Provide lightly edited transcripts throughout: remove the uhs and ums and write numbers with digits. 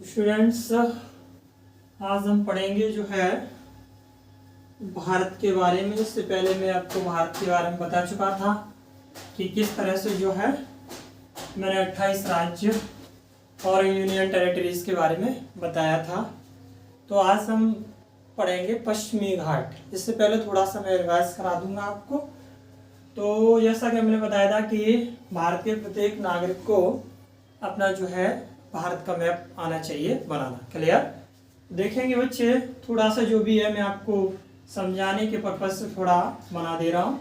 Students, आज हम पढ़ेंगे जो है भारत के बारे में। इससे पहले मैं आपको भारत के बारे में बता चुका था कि किस तरह से जो है मैंने 28 राज्य और यूनियन टेरिटरीज के बारे में बताया था। तो आज हम पढ़ेंगे पश्चिमी घाट। इससे पहले थोड़ा सा मैं रिवाइज करा दूंगा आपको। तो जैसा कि हमने बताया था कि भारत के प्रत्येक नागरिक को अपना जो है भारत का मैप आना चाहिए बनाना। क्लियर? देखेंगे बच्चे, थोड़ा सा जो भी है मैं आपको समझाने के पर्पज से थोड़ा बना दे रहा हूँ।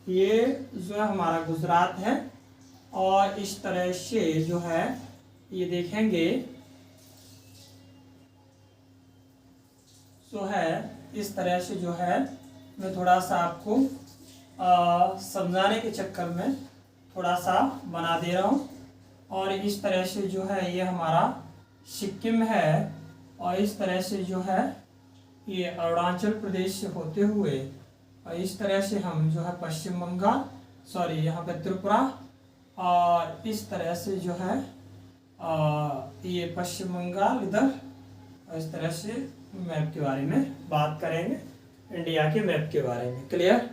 ये जो है हमारा गुजरात है और इस तरह से जो है ये देखेंगे जो है इस तरह से जो है मैं थोड़ा सा आपको समझाने के चक्कर में थोड़ा सा बना दे रहा हूँ। और इस तरह से जो है ये हमारा सिक्किम है और इस तरह से जो है ये अरुणाचल प्रदेश से होते हुए और इस तरह से हम जो है पश्चिम बंगाल यहाँ पे त्रिपुरा और इस तरह से जो है ये पश्चिम बंगाल इधर और इस तरह से मैप के बारे में बात करेंगे, इंडिया के मैप के बारे में। क्लियर?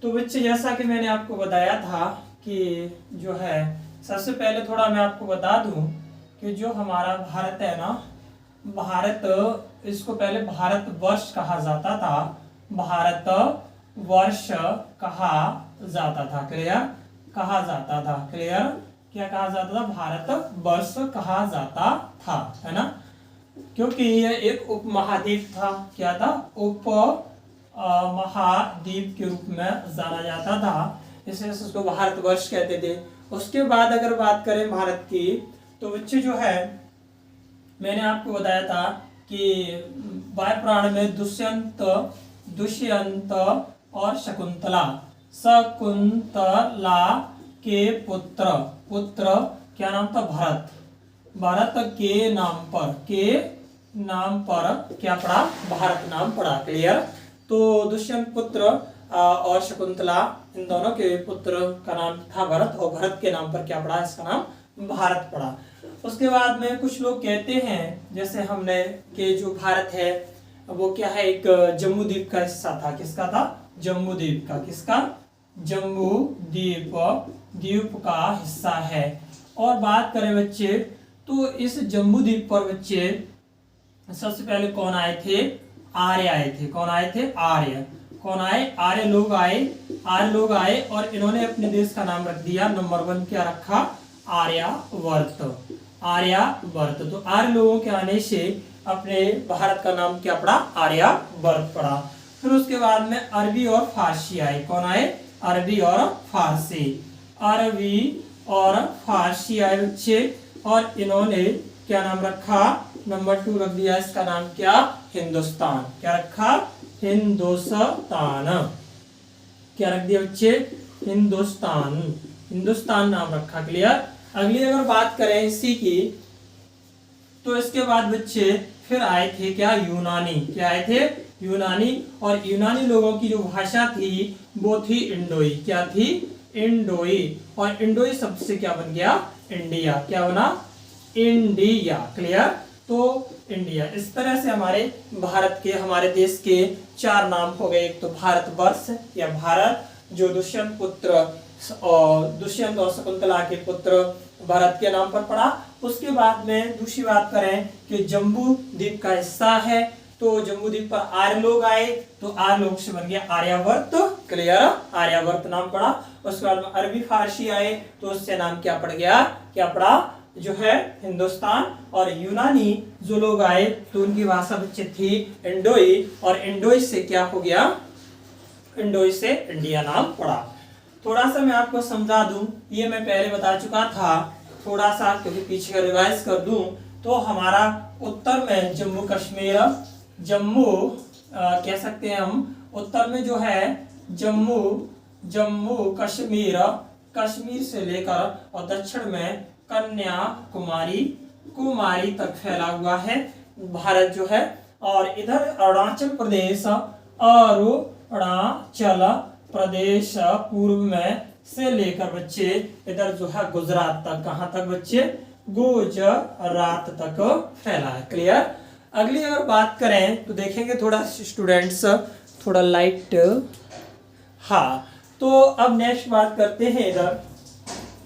तो बच्चे, जैसा कि मैंने आपको बताया था कि जो है सबसे पहले थोड़ा मैं आपको बता दूं कि जो हमारा भारत है ना, भारत, इसको पहले भारत वर्ष कहा जाता था, भारत वर्ष कहा जाता था। क्लियर? कहा जाता था। क्लियर? क्या कहा जाता था? भारत वर्ष कहा जाता था, है ना? क्योंकि ये एक उप महाद्वीप था। क्या था? उप महाद्वीप के रूप में जाना जाता था, इसलिए उसको भारतवर्ष कहते थे। उसके बाद अगर बात करें भारत की, तो बच्चे जो है मैंने आपको बताया था कि वायुपुराण में दुष्यंत और शकुंतला के पुत्र क्या नाम था? भरत के नाम पर क्या पड़ा? भारत नाम पड़ा। क्लियर? तो दुष्यंत पुत्र और शकुंतला, इन दोनों के पुत्र का नाम था भरत और भरत के नाम पर क्या पड़ा? इसका नाम भारत पड़ा। उसके बाद में कुछ लोग कहते हैं, जैसे हमने कि जो भारत है वो क्या है, एक जम्बू द्वीप का हिस्सा था। किसका था? जम्बू द्वीप का। किसका? जम्बू द्वीप का हिस्सा है। और बात करें बच्चे, तो इस जम्बू द्वीप पर बच्चे सबसे पहले कौन आए थे? आर्य आए थे। कौन आए थे? आर्य। कौन आए? आर्य लोग आए और इन्होंने अपने देश का नाम रख दिया, नंबर 1 क्या रखा? आर्यावर्त। तो आर्य लोगों के आने से अपने भारत का नाम क्या पड़ा? आर्यावर्त पड़ा। फिर उसके बाद में अरबी और फारसी आए। कौन आए? अरबी और फारसी आए बच्चे, और इन्होंने क्या नाम रखा? नंबर 2 रख दिया, इसका नाम क्या? हिंदुस्तान। क्या रखा? हिंदुस्तान। क्या रख दिया बच्चे? हिंदुस्तान नाम रखा। क्लियर? अगली अगर बात करें इसी की, तो इसके बाद बच्चे फिर आए थे क्या? यूनानी। क्या आए थे? यूनानी। और यूनानी लोगों की जो भाषा थी वो थी इंडोई। क्या थी? इंडोई। और इंडोई शब्द से क्या बन गया? इंडिया। क्या बना? इंडिया। क्लियर? तो इंडिया। इस तरह से हमारे भारत के, हमारे देश के 4 नाम हो गए। एक तो भारतवर्ष या भारत, जो दुष्यंत और शकुंतला के पुत्र भारत के नाम पर पड़ा। उसके बाद में दूसरी बात करें कि जम्बू द्वीप का हिस्सा है, तो जम्बू द्वीप पर आर्य लोग आए, तो आर्य लोग से बन गया आर्यावर्त। क्लियर? आर्यावर्त नाम पड़ा। उसके बाद में अरबी फारसी आए, तो उससे नाम क्या पड़ गया? क्या पड़ा? जो है हिंदुस्तान। और यूनानी जो लोग आए तो उनकी भाषा बच्चे थी इंडोई, और इंडोई से क्या हो गया? इंडोई से इंडिया नाम पड़ा। थोड़ा सा मैं आपको समझा दूं, ये मैं पहले बता चुका था, थोड़ा सा क्योंकि पीछे का रिवाइज कर दूं, तो हमारा उत्तर में जम्मू कश्मीर, कह सकते हैं हम, उत्तर में जो है जम्मू कश्मीर से लेकर और दक्षिण में कन्याकुमारी तक फैला हुआ है भारत जो है। और इधर अरुणाचल प्रदेश पूर्व में से लेकर बच्चे इधर जो है गुजरात तक। कहां तक बच्चे? गुजरात तक फैला है। क्लियर। अगली अगर बात करें तो देखेंगे थोड़ा स्टूडेंट्स, थोड़ा लाइट, हाँ। तो अब नेक्स्ट बात करते हैं इधर,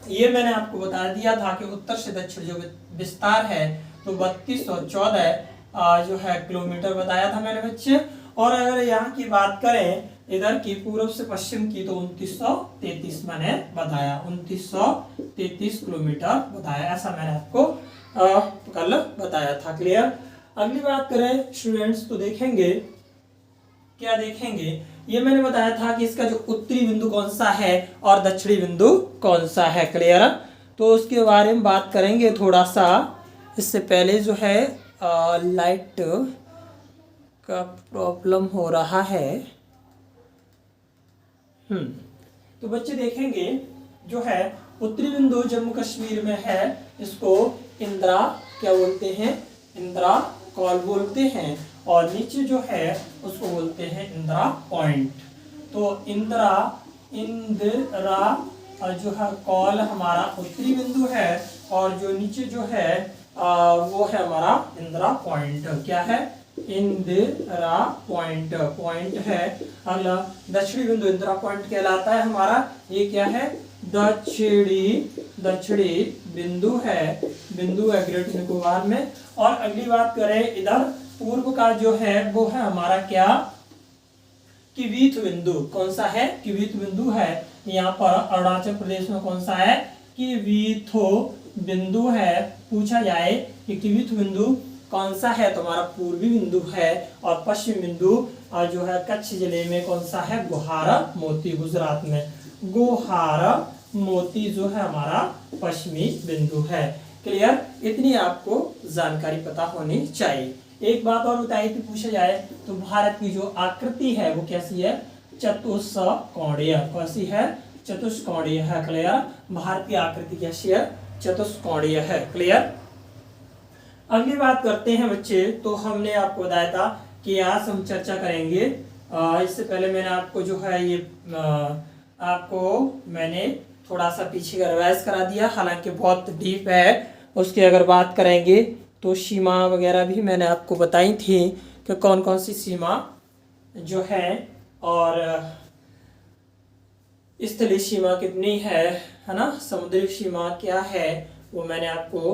ये मैंने आपको बता दिया था कि उत्तर से दक्षिण जो विस्तार है तो 3214 जो है किलोमीटर बताया था मैंने बच्चे। और अगर यहाँ की बात करें इधर की पूर्व से पश्चिम की तो 2933 मैंने बताया, 2933 किलोमीटर बताया, ऐसा मैंने आपको कल बताया था। क्लियर। अगली बात करें स्टूडेंट्स तो देखेंगे, क्या देखेंगे, ये मैंने बताया था कि इसका जो उत्तरी बिंदु कौन सा है और दक्षिणी बिंदु कौन सा है। क्लियर। तो उसके बारे में बात करेंगे थोड़ा सा। इससे पहले जो है लाइट का प्रॉब्लम हो रहा है। तो बच्चे देखेंगे जो है उत्तरी बिंदु जम्मू कश्मीर में है, इसको इंदिरा क्या बोलते हैं, इंदिरा कॉल बोलते हैं। और नीचे जो है उसको बोलते हैं इंदिरा पॉइंट। तो इंदिरा जो है कॉल हमारा उत्तरी बिंदु है, और जो नीचे जो है वो है हमारा इंदिरा पॉइंट। क्या है, इंदिरा पॉइंट, पॉइंट है। अगला दक्षिणी बिंदु इंदिरा पॉइंट कहलाता है हमारा, ये क्या है, दक्षिणी बिंदु है, बिंदु है ग्रेट निकोबार में। और अगली बात करें इधर पूर्व का जो है वो है हमारा क्या, किवीथ बिंदु। कौन सा है, किवीथ बिंदु है। यहाँ पर अरुणाचल प्रदेश में कौन सा है, किवीथो बिंदु है। पूछा जाए कि किवीथ बिंदु कौन सा है तो हमारा पूर्वी बिंदु है। और पश्चिम बिंदु जो है कच्छ जिले में कौन सा है, गोहारा मोती, गुजरात में गोहारा मोती जो है हमारा पश्चिमी बिंदु है। क्लियर। इतनी आपको जानकारी पता होनी चाहिए। एक बात और बताई थी, पूछा जाए तो भारत की जो आकृति है वो कैसी है, चतुष्कोणीय। कैसी है, चतुष्कोणीय है। क्लियर। भारत की आकृति कैसी है, चतुष्कोणीय है। क्लियर। अगली बात करते हैं बच्चे, तो हमने आपको बताया था कि आज हम चर्चा करेंगे। इससे पहले मैंने आपको जो है ये आपको मैंने थोड़ा सा पीछे का रिवाइज करा दिया, हालांकि बहुत डीप है। उसकी अगर बात करेंगे तो सीमा वगैरह भी मैंने आपको बताई थी कि कौन कौन सी सीमा जो है, और स्थलीय सीमा कितनी है ना, समुद्री सीमा क्या है, वो मैंने आपको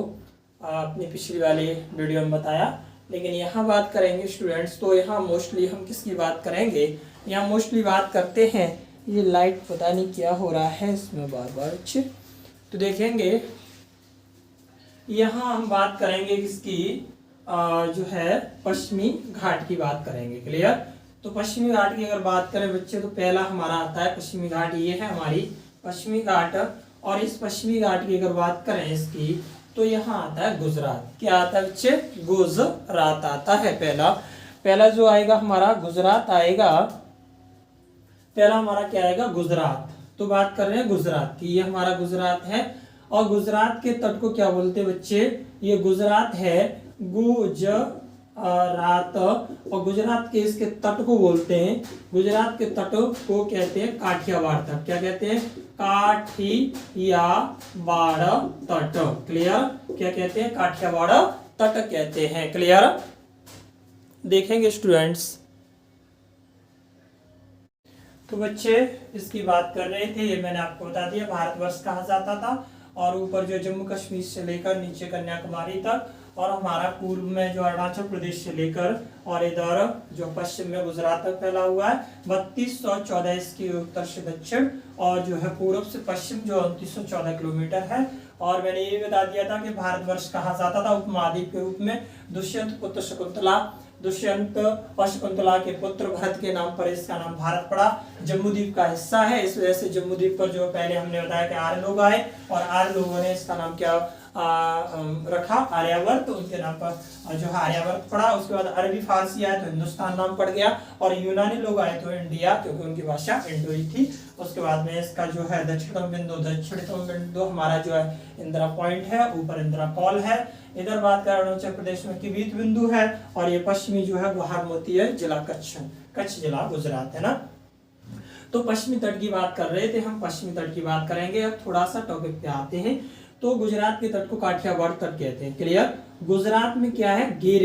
अपनी पिछली वाली वीडियो में बताया। लेकिन यहाँ बात करेंगे स्टूडेंट्स, तो यहाँ मोस्टली हम किसकी बात करेंगे, यहाँ मोस्टली बात करते हैं, ये लाइट पता नहीं क्या हो रहा है इसमें बार बार। अच्छे तो देखेंगे यहाँ हम बात करेंगे किसकी, जो है पश्चिमी घाट की बात करेंगे। क्लियर। तो पश्चिमी घाट की अगर बात करें बच्चे तो पहला हमारा आता है पश्चिमी घाट, ये है हमारी पश्चिमी घाट। और इस पश्चिमी घाट की अगर बात करें इसकी तो यहाँ आता है गुजरात। क्या आता है बच्चे, गुजरात आता है। पहला जो आएगा हमारा गुजरात आएगा, पहला हमारा क्या आएगा, गुजरात। तो बात कर रहे हैं गुजरात की, ये हमारा गुजरात है। और गुजरात के तट को क्या बोलते हैं बच्चे, ये गुजरात है गुजरात। और गुजरात के इसके तट को बोलते हैं, गुजरात के तट को कहते हैं काठियावाड़ तट। क्या कहते हैं, काठियावाड़ तट। क्लियर। क्या कहते हैं, काठियावाड़ तट कहते हैं। क्लियर। देखेंगे स्टूडेंट्स, तो बच्चे इसकी बात कर रहे थे, ये मैंने आपको बता दिया भारतवर्ष कहा जाता था। और ऊपर जो जम्मू कश्मीर से लेकर नीचे कन्याकुमारी तक, और हमारा पूर्व में जो अरुणाचल प्रदेश से लेकर और इधर जो पश्चिम में गुजरात तक फैला हुआ है 3214 इसकी उत्तर से दक्षिण, और जो है पूर्व से पश्चिम जो 2914 किलोमीटर है। और मैंने ये बता दिया था कि भारतवर्ष कहा जाता था उपमहाद्वीप के रूप में दुष्यंत पुत्र शकुंतला, दुष्यंत और शकुंतला के पुत्र भरत के नाम पर इसका नाम भारत पड़ा। जम्बूद्वीप का हिस्सा है, इस वजह से जम्बूद्वीप पर जो पहले हमने बताया कि आर्य लोग आए, और आर्य लोगों ने इसका नाम क्या रखा, आर्यावर्त। तो उनके नाम पर जो है आर्यावर्त पड़ा। उसके बाद अरबी फारसी आए तो हिंदुस्तान नाम पड़ गया, और यूनानी लोग आए तो इंडिया, क्योंकि उनकी भाषा इंडो ही थी। उसके बाद में इसका जो है दक्षिणतम बिंदु हमारा जो है इंदिरा पॉइंट है, ऊपर इंदिरा कॉल है। इधर बात करें अरुणाचल प्रदेश में किवीथ बिंदु है, और ये पश्चिमी जो है गोहार मोती है, जिला कच्छ जिला गुजरात है ना। तो पश्चिमी तट की बात कर रहे थे हम, पश्चिमी तट की बात करेंगे। अब थोड़ा सा टॉपिक पे आते हैं। तो गुजरात के तट को काठियावाड़ तट कहते हैं। क्लियर। गुजरात में क्या है, गिर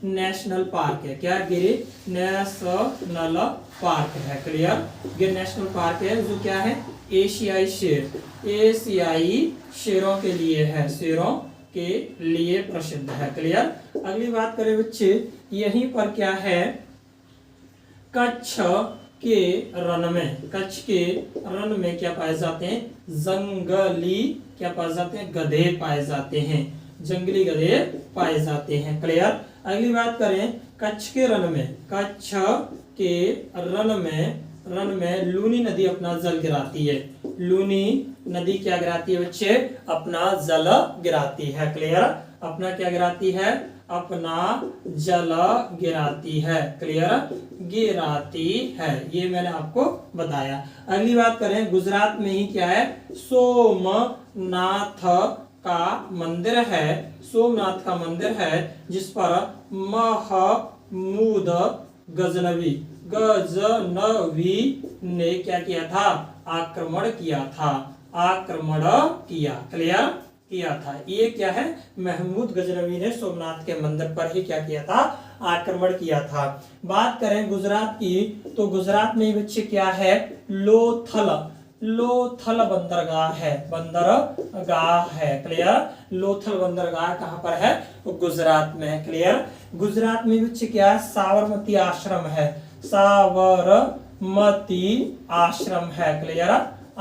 नेशनल पार्क है। क्या, गिर नेशनल पार्क है। क्लियर। गिर नेशनल पार्क है जो क्या है, एशियाई शेरों के लिए है, शेरों के लिए प्रसिद्ध है। क्लियर। अगली बात करें बच्चे, यहीं पर क्या है, कच्छ के रण में क्या पाए जाते हैं, जंगली क्या पाए जाते हैं, गधे पाए जाते हैं, जंगली गधे पाए जाते हैं। क्लियर। अगली बात करें, कच्छ के रण में लूनी नदी अपना जल गिराती है। लूनी नदी क्या गिराती है बच्चे, अपना जल गिराती है। क्लियर। अपना क्या गिराती है, अपना जल गिराती है। क्लियर। गिराती है, ये मैंने आपको बताया। अगली बात करें, गुजरात में ही क्या है, सोमनाथ का मंदिर है। सोमनाथ का मंदिर है जिस पर महमूद गजनवी ने क्या किया था, आक्रमण किया। क्लियर किया था। ये क्या है, महमूद गजनवी ने सोमनाथ के मंदिर पर ही क्या किया था, आक्रमण किया था। बात करें गुजरात की, तो गुजरात में बच्चे क्या है, लोथल बंदरगाह है। क्लियर। लोथल बंदरगाह कहां पर है, तो गुजरात में है। क्लियर। गुजरात में बच्चे क्या है, साबरमती आश्रम है। साबरमती आश्रम है। क्लियर।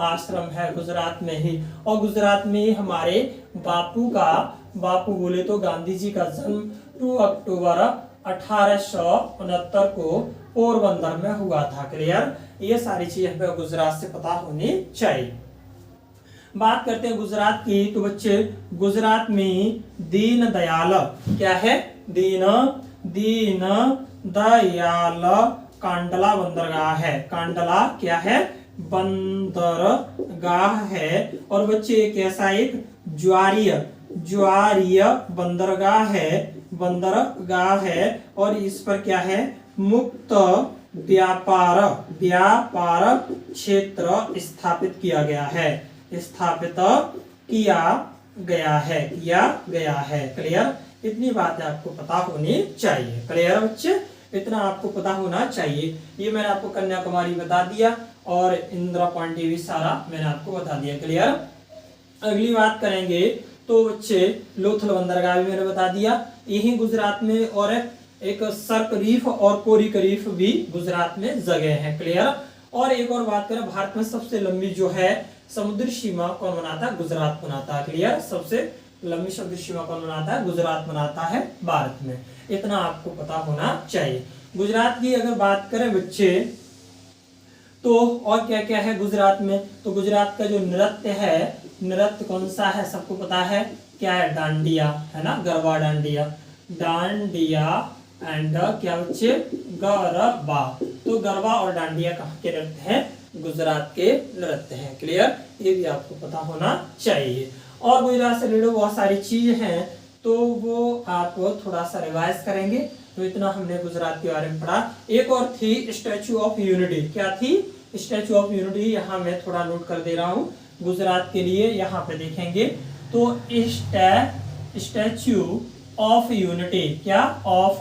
आश्रम है गुजरात में ही। और गुजरात में ही हमारे बापू बोले तो गांधी जी का जन्म 2 अक्टूबर 1869 को पोरबंदर में हुआ था। क्लियर। ये सारी चीजें हमें गुजरात से पता होनी चाहिए। बात करते हैं गुजरात की, तो बच्चे गुजरात में दीन दयाल क्या है, दीन दयाल कांडला बंदरगाह है। कांडला क्या है, बंदरगाह है। और बच्चे एक ऐसा एक ज्वारीय बंदरगाह है और इस पर क्या है, मुक्त व्यापार क्षेत्र स्थापित किया गया है। क्लियर। इतनी बातें आपको पता होनी चाहिए। क्लियर बच्चे, इतना आपको पता होना चाहिए। ये मैंने आपको कन्याकुमारी बता दिया और इंदिरा पॉइंट भी सारा मैंने आपको बता दिया। क्लियर। अगली बात करेंगे तो बच्चे लोथल बंदरगाह भी मैंने बता दिया, यही गुजरात में। और एक सर्क रीफ और कोरिक रीफ भी गुजरात में जगह है। क्लियर। और एक और बात करें, भारत में सबसे लंबी जो है समुद्री सीमा कौन बनाता है, गुजरात बनाता है। क्लियर। सबसे लंबी समुद्री सीमा कौन बनाता है, गुजरात बनाता है भारत में। इतना आपको पता होना चाहिए। गुजरात की अगर बात करें बच्चे, तो और क्या क्या है गुजरात में, तो गुजरात का जो नृत्य है, नृत्य कौन सा है सबको पता है, क्या है, डांडिया है ना, गरबा डांडिया एंड क्या बच्चे, गरबा। तो गरबा और डांडिया कहाँ के नृत्य हैं, गुजरात के नृत्य हैं। क्लियर। ये भी आपको पता होना चाहिए। और गुजरात से रिलेटेड बहुत सारी चीज हैं, तो वो आप थोड़ा सा रिवाइज करेंगे। तो इतना हमने गुजरात के बारे में पढ़ा। एक और थी स्टैचू ऑफ यूनिटी। क्या थी, स्टैचू ऑफ यूनिटी। यहाँ मैं थोड़ा नोट कर दे रहा हूँ गुजरात के लिए। यहाँ पे देखेंगे तो स्टैचू ऑफ यूनिटी, क्या, of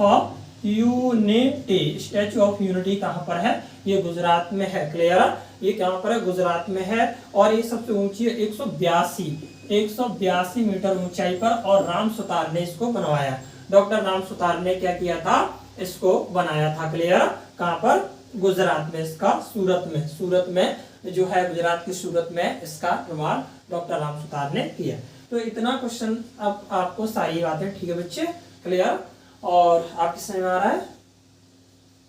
unity, statue of unity कहाँ पर है, ये गुजरात में है। क्लियर। ये कहाँ पर है, गुजरात में है। और ये सबसे ऊंची है 182 मीटर ऊंचाई पर। और राम सुतार ने इसको बनवाया, डॉक्टर राम सुतार ने क्या किया था, इसको बनाया था। क्लियर। कहाँ पर, गुजरात में, इसका सूरत में जो है, गुजरात की सूरत में इसका निर्माण डॉक्टर राम सुतार ने किया। तो इतना क्वेश्चन अब आपको सारी बातें ठीक है बच्चे। क्लियर। और आपकी समझ में आ रहा है।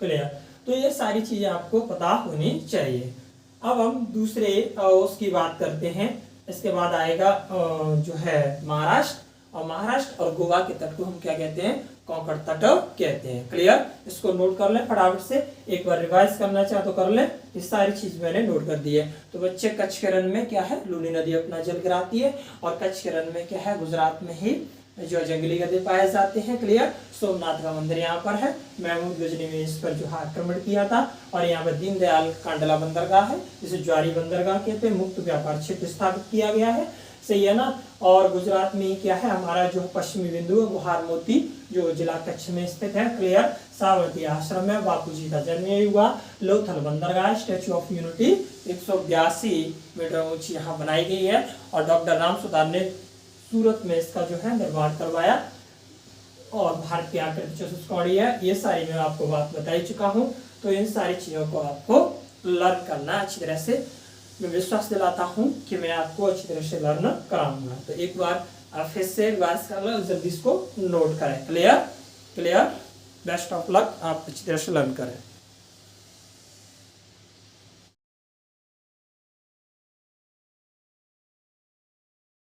क्लियर। तो ये सारी चीजें आपको पता होनी चाहिए। अब हम दूसरे उसकी बात करते हैं। इसके बाद आएगा जो है महाराष्ट्र, और महाराष्ट्र और गोवा के तट को हम क्या कहते हैं, कोंकण तट कहते हैं। क्लियर। इसको नोट कर लें फटाफट से, एक बार रिवाइज करना चाहे तो कर लें। ये सारी चीज मैंने नोट कर दी है। तो बच्चे कच्छ के रण में क्या है, लूनी नदी अपना जल गिराती है। और कच्छ के रण में क्या है, गुजरात में ही जो जंगली गधे पाए जाते हैं। क्लियर। सोमनाथ का मंदिर यहाँ पर है, महमूद गजनी ने इस पर जो है आक्रमण किया था। और यहाँ पर दीनदयाल कांडला बंदरगाह है, जिसे ज्वारी बंदरगाह कहते हैं। मुक्त व्यापार क्षेत्र स्थापित किया गया है। सही है ना। और गुजरात में क्या है हमारा जो पश्चिमी बिंदु है वो हारमोती जो जिला कच्छ में स्थित है। क्लियर। साबरमती आश्रम में बापूजी का जन्म यही हुआ। लोथल बंदरगाह स्टैच्यू ऑफ यूनिटी 182 मीटर ऊंची यहाँ बनाई गई है। और डॉक्टर राम सुतार ने सूरत में इसका जो है निर्माण करवाया। और भारत की आकृति चतुष्कोणीय है। ये सारी मैं आपको बात बता ही चुका हूँ। तो इन सारी चीजों को आपको लर्न करना अच्छी तरह से। मैं विश्वास दिलाता हूँ कि मैं आपको अच्छी तरह से लर्न कराऊंगा। तो एक बार आप फिर से रिवाइज कर लो, जल्दी इसको नोट करें। Clear. Clear. Best of luck. आप अच्छी तरह से लर्न करें।